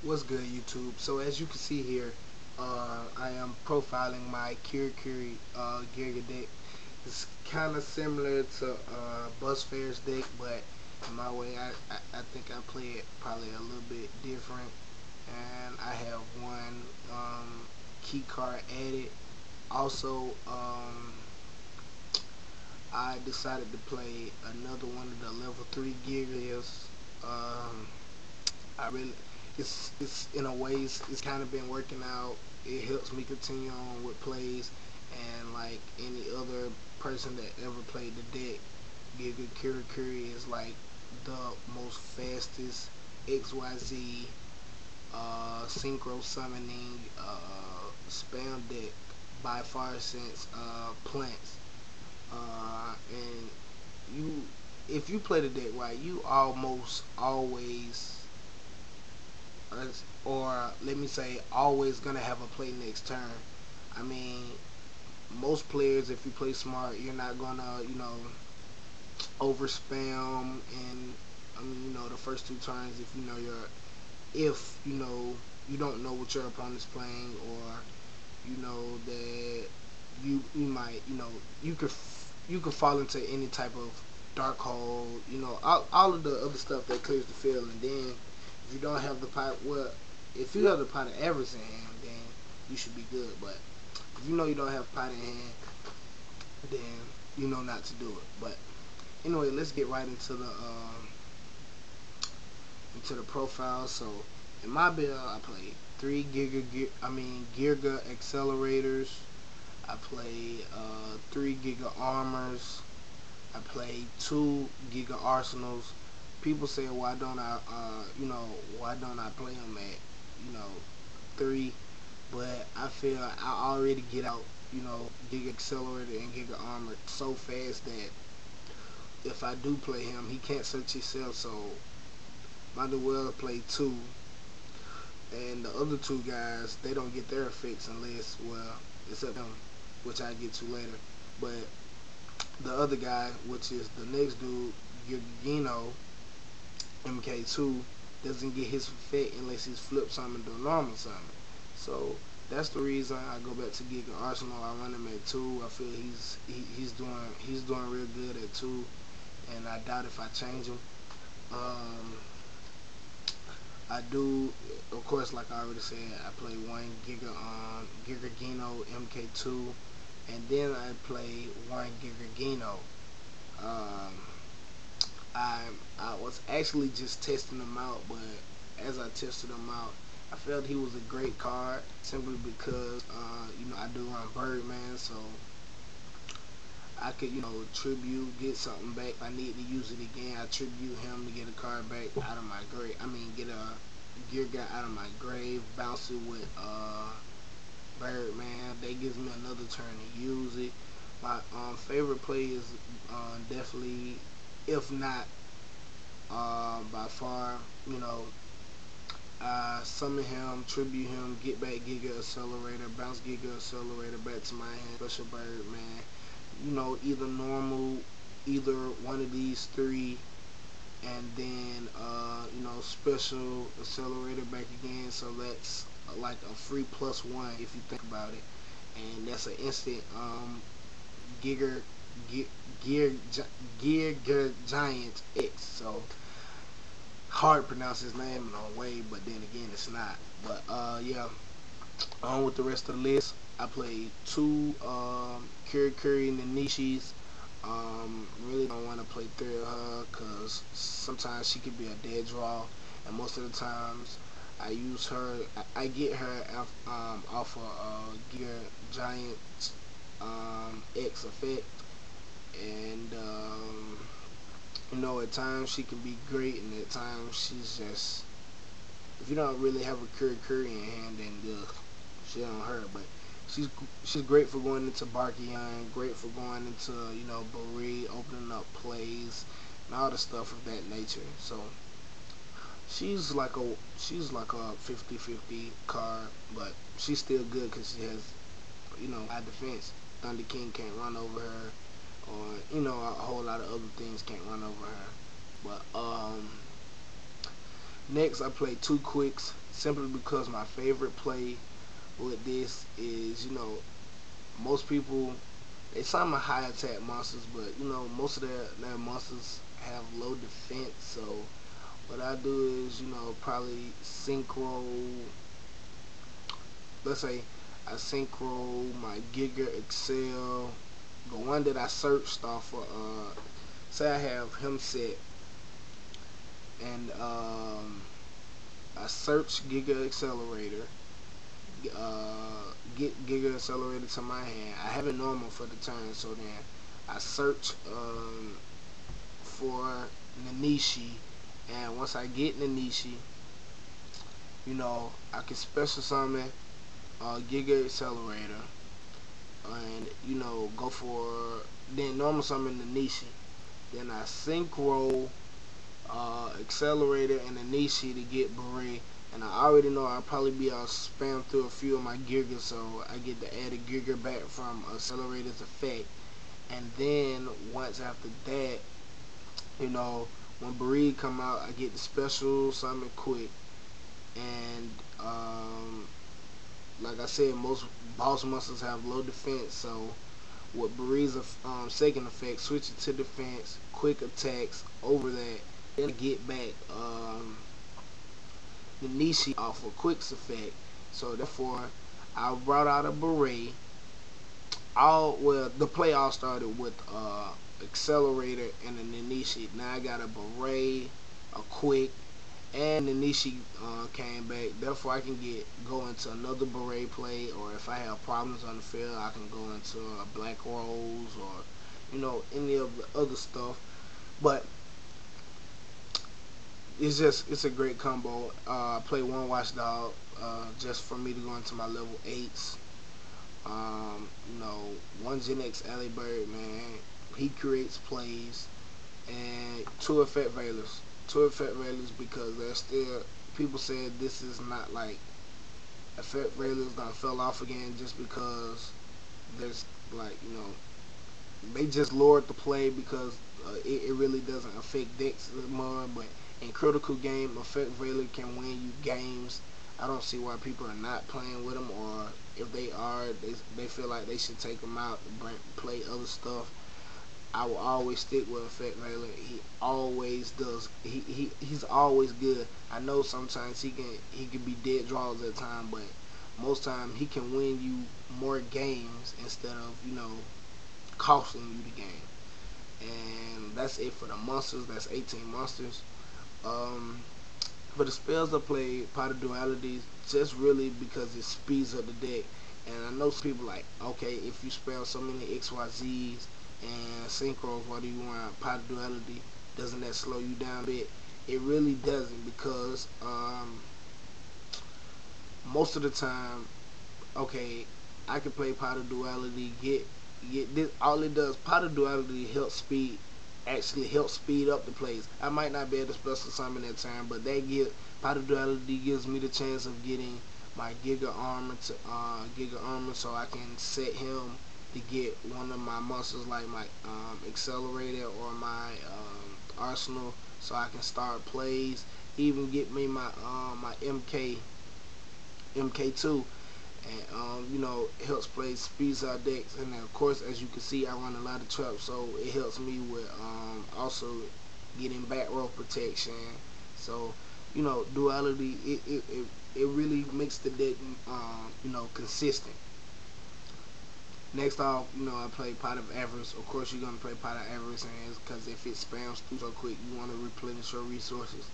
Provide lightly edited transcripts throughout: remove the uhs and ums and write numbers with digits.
What's good, YouTube? So as you can see here, I am profiling my Karakuri Geargia deck. It's kind of similar to Bus Fair's deck, but in my way, I think I play it probably a little bit different. And I have one key card added. Also, I decided to play another one of the level 3 Geargias. I really, it's in a ways it's kind of been working out. It helps me continue on with plays, and like any other person that ever played the deck, Geargia+Karakuri is like the most fastest XYZ synchro summoning spam deck by far since plants. And you, if you play the deck right, you almost always, or let me say, always gonna have a play next turn. I mean, most players, if you play smart, you're not gonna, over spam. And I mean, the first two turns, if you don't know what your opponent's playing, or you know that you might, you could fall into any type of dark hole, all of the other stuff that clears the field. And then if you don't have the pot, well, if you have the pot of average in hand, then you should be good. But if you know you don't have pot in hand, then you know not to do it. But anyway, let's get right into the profile. So in my build, I play 3 Geargia accelerators. I play 3 Giga armors. I play 2 Giga arsenals. People say, why don't I, why don't I play them at, 3? But I feel I already get out, Giga accelerator and Giga armor so fast that if I do play him, he can't search himself. So might as well play 2. And the other 2 guys, they don't get their effects unless, well, except them, which I get to later. But the other guy, which is the next dude, MK2, doesn't get his effect unless he's flip summon to normal summon. So that's the reason I go back to Giga Arsenal. I run him at 2. I feel he's doing real good at 2, and I doubt if I change him. I do, of course, like I already said, I play 1 Giga MK2, and then I play 1 Giga. I was actually just testing him out, but as I tested him out, I felt he was a great card simply because I do run Birdman, so I could tribute, get something back. If I need to use it again, I tribute him to get a card back out of my grave. I mean, get a gear guy out of my grave, bounce it with Birdman. That gives me another turn to use it. My favorite play is definitely, if not by far, summon him, tribute him, get back Giga Accelerator, bounce Giga Accelerator back to my hand, special Birdman. Either normal, either one of these 3, and then special accelerator back again. So that's like a free +1 if you think about it, and that's an instant Gear Giant X. So hard to pronounce his name in a way, but then again it's not. But yeah, on with the rest of the list. I played 2 Karakuri Nanishis. Really don't want to play 3 of her because sometimes she could be a dead draw, and most of the times I use her. I get her off of Gear Giant X effect, and at times she can be great, and at times she's just, if you don't really have a Karakuri in hand, then she don't hurt. But she's great for going into Barkion, great for going into Buri, opening up plays and all the stuff of that nature. So she's like a 50-50 card, but she's still good because she has high defense. Thunder King can't run over her, or a whole lot of other things can't run over her. But next I play 2 quicks, simply because my favorite play with this is, most people, they some are high attack monsters, but most of their monsters have low defense. So what I do is, probably synchro. Let's say I synchro my Giga Excel, the one that I searched off of. Say I have him set, and I search Giga Accelerator. Get Giga Accelerator to my hand. I have it normal for the turn, so then I search for Nanishi, and once I get Nanishi, I can special summon Giga Accelerator, and go for then normal summon Nanishi. Then I synchro Accelerator and Nanishi to get Beret. And I already know I'll probably be spam through a few of my Geargia, so I get the added Geargia back from Accelerator's effect. And then once after that, when Beret come out, I get the special summon quick. And like I said, most boss monsters have low defense, so with Beret's second effect, switch it to defense, quick attacks over that. Then get back the Nishi off of Quick's effect. So therefore, I brought out a Beret. The play all started with Accelerator and a Nanishi. Now I got a Beret, a Quick, and Nanishi came back. Therefore, I can go into another Beret play, or if I have problems on the field, I can go into a Black Rose or any of the other stuff. But it's a great combo. I play one Watchdog just for me to go into my level 8s. One Gen X Alley Bird, man, he creates plays, and two Effect Veilers. Two Effect Veilers because there's still people said this is not like Effect Veilers done fell off again just because there's like they just lowered the play because it really doesn't affect decks more. But in critical game, Effect Veiler can win you games. I don't see why people are not playing with them, or if they are, they feel like they should take them out and play other stuff. I will always stick with Effect Veiler. He always does. He's always good. I know sometimes he can be dead draws at times, but most time he can win you more games instead of costing you the game. And that's it for the monsters. That's 18 monsters. For the spells I play, Pot of Duality, just really because it speeds up the deck. And I know some people like, okay, if you spell so many XYZs and synchros, why do you want Pot of Duality? Doesn't that slow you down a bit? It really doesn't, because most of the time, okay, I can play Pot of Duality, get this. All it does, Pot of Duality actually helps speed up the plays. I might not be able to special summon that time, but Pot of Duality gives me the chance of getting my Giga Armor so I can set him to get one of my monsters like my Accelerator or my Arsenal, so I can start plays. Even get me my my MK2, and helps play speeds out decks. And then of course, as you can see, I run a lot of traps, so it helps me with also getting back row protection. So duality, it really makes the deck consistent. Next off, I play Pot of Avarice. Of course, you're gonna play Pot of Avarice, and because if it spams through so quick, you want to replenish your resources.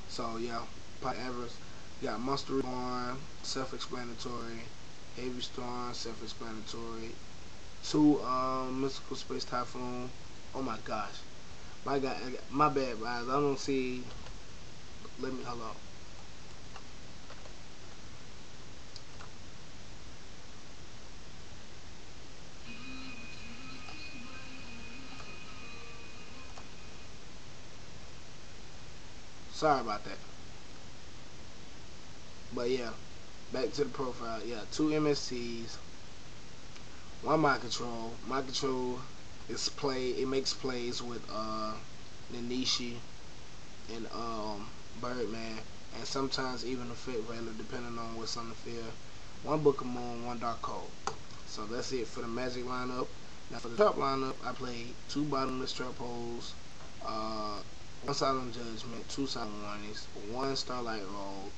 So yeah, Pot of Avarice. You got Monster Reborn, self-explanatory. Heavy Storm, self-explanatory. Two Mystical Space Typhoon. Oh my gosh, my God, my bad guys. I don't see. Let me hold on. Sorry about that. But yeah, back to the profile. Yeah, two MSTs, one Mind Control. Mind Control is it makes plays with Nanishi and Birdman. and sometimes even effect value depending on what's on the field. 1 Book of Moon, 1 Dark Cold. So that's it for the Magic lineup. Now for the trap lineup, I played 2 bottomless trap holes, 1 Silent Judgment, 2 Silent Warnings, 1 Starlight Roll,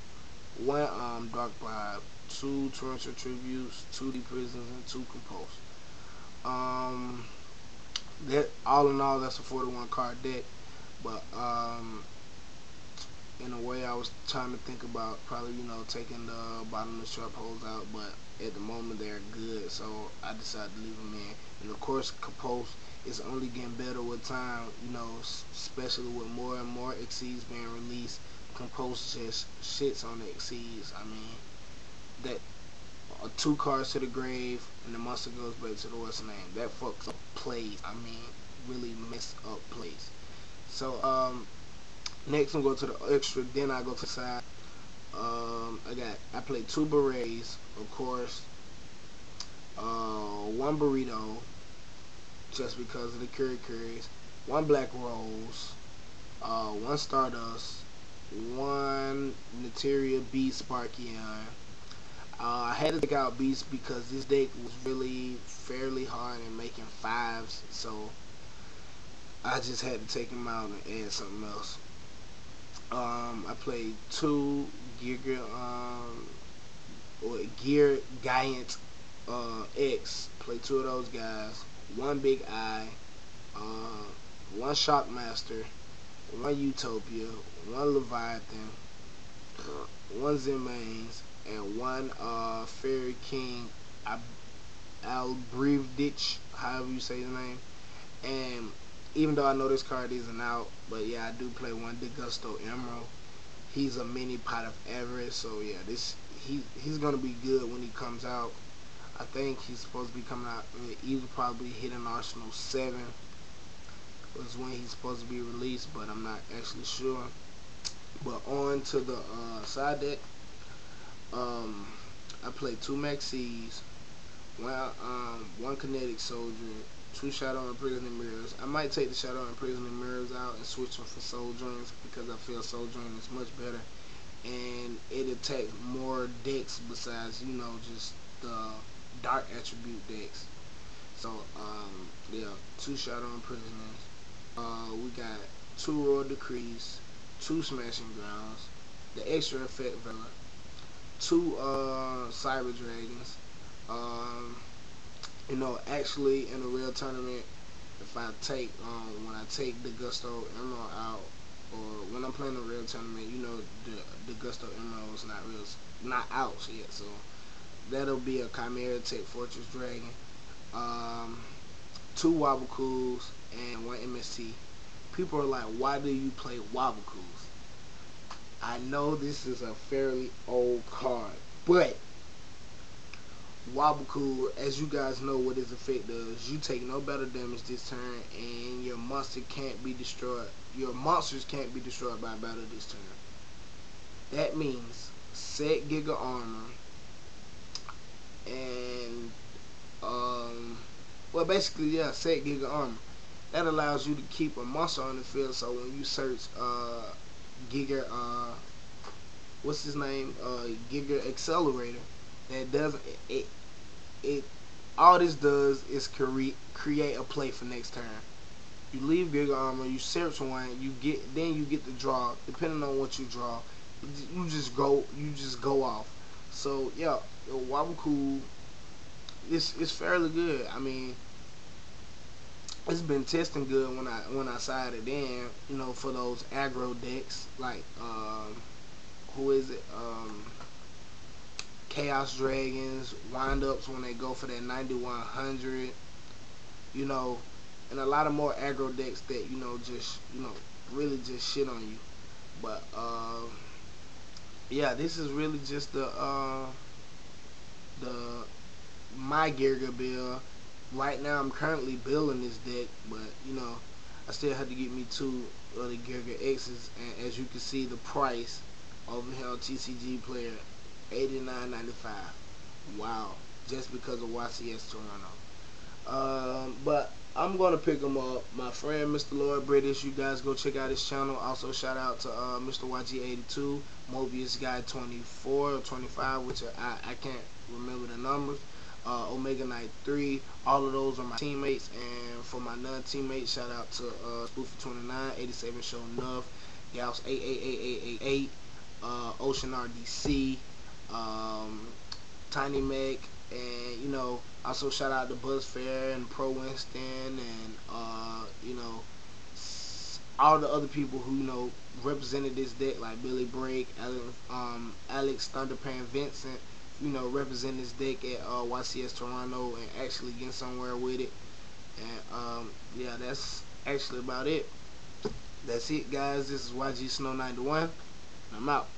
1 Dark Bribe, 2 Torrential Tributes, 2 Deep Prisons, and 2 Compulse. That all in all, that's a 41 card deck. But in a way, I was trying to think about probably taking the bottomless trap holes out, but at the moment they're good, so I decided to leave them in. And of course, Compulse is only getting better with time. Especially with more and more Exceeds being released, Compulse just shits on the Exceeds. I mean, that 2 cards to the grave and the monster goes back to the what's name. That fucks up plays. I mean, really mess up plays. So next I'm going to the extra. Then I go to the side. I played 2 berets, of course. 1 burrito, just because of the curries. 1 black rose. 1 stardust. 1 Materia Beast Sparkion. I had to take out Beast because this deck was really fairly hard in making 5s, so I just had to take him out and add something else. I played 2 Geargia+Karakuri X. Played 2 of those guys. 1 Big Eye. 1 Shockmaster. 1 Utopia. 1 Leviathan. 1 Zemains. And 1 Fairy King Albrevditch, however you say his name. And even though I know this card isn't out, but yeah, I do play 1 Degusto Emerald. He's a mini pot of Everest, so yeah, he's gonna be good when he comes out. I think he's supposed to be coming out. Either probably hitting Arsenal 7 was when he's supposed to be released, but I'm not actually sure. But on to the side deck. I played 2 Maxis, 1 Kinetic Soldier, 2 Shadow Imprisoning Mirrors. I might take the Shadow Imprisoning Mirrors out and switch them for Soul Drains because I feel Soul Drain is much better, and it attacks more decks besides just the dark attribute decks. So yeah, 2 Shadow Imprisoners. We got 2 Royal Decrees, 2 Smashing Grounds, the extra effect Vela, 2 Cyber Dragons. Actually in a real tournament, if I take when I take the Gusto Emerald out, or when I'm playing a real tournament, the Gusto Emerald is not out yet, so that'll be a Chimera Tech Fortress Dragon, 2 Wobblecools, and 1 MST. People are like, why do you play Wobblecools? I know this is a fairly old card, but Wobblecool, as you guys know what his effect does, you take no better damage this turn, and your monster can't be destroyed. Your monsters can't be destroyed by battle this turn. That means set Giga Armor, and well, basically, yeah, set Giga Armor. That allows you to keep a monster on the field, so when you search Giga, what's his name, Giga Accelerator, that doesn't it all this does is create a play for next turn. You leave Giga Armor, you search 1, you get the draw. Depending on what you draw, you just go off. So yeah, Wobblecool is fairly good. I mean, it's been testing good when I sided in, for those aggro decks like who is it? Chaos Dragons, windups when they go for that 9100, and a lot of more aggro decks that just really just shit on you. But yeah, this is really just the my Geargia build. Right now, I'm currently building this deck, but I still had to get me 2 of the Geargia X's, and as you can see, the price over here on TCG Player, $89.95. Wow, just because of YCS Toronto. But I'm gonna pick them up. My friend Mr. Lloyd British, you guys go check out his channel. Also shout out to Mr. YG82. Mobius Guy 24 or 25, which I can't remember the numbers. Omega Knight 3, all of those are my teammates, and for my non-teammates, shout out to Spoofy29, 87 Show Enough, Gauss 8888888, Ocean RDC, Tiny Mech, and also shout out to Buzzfair and Pro Winston, and all the other people who represented this deck, like Billy Break, Alex Thunderpan Vincent, representing this deck at YCS Toronto and actually getting somewhere with it. And yeah, that's actually about it. That's it, guys. This is YG Snow 91. I'm out.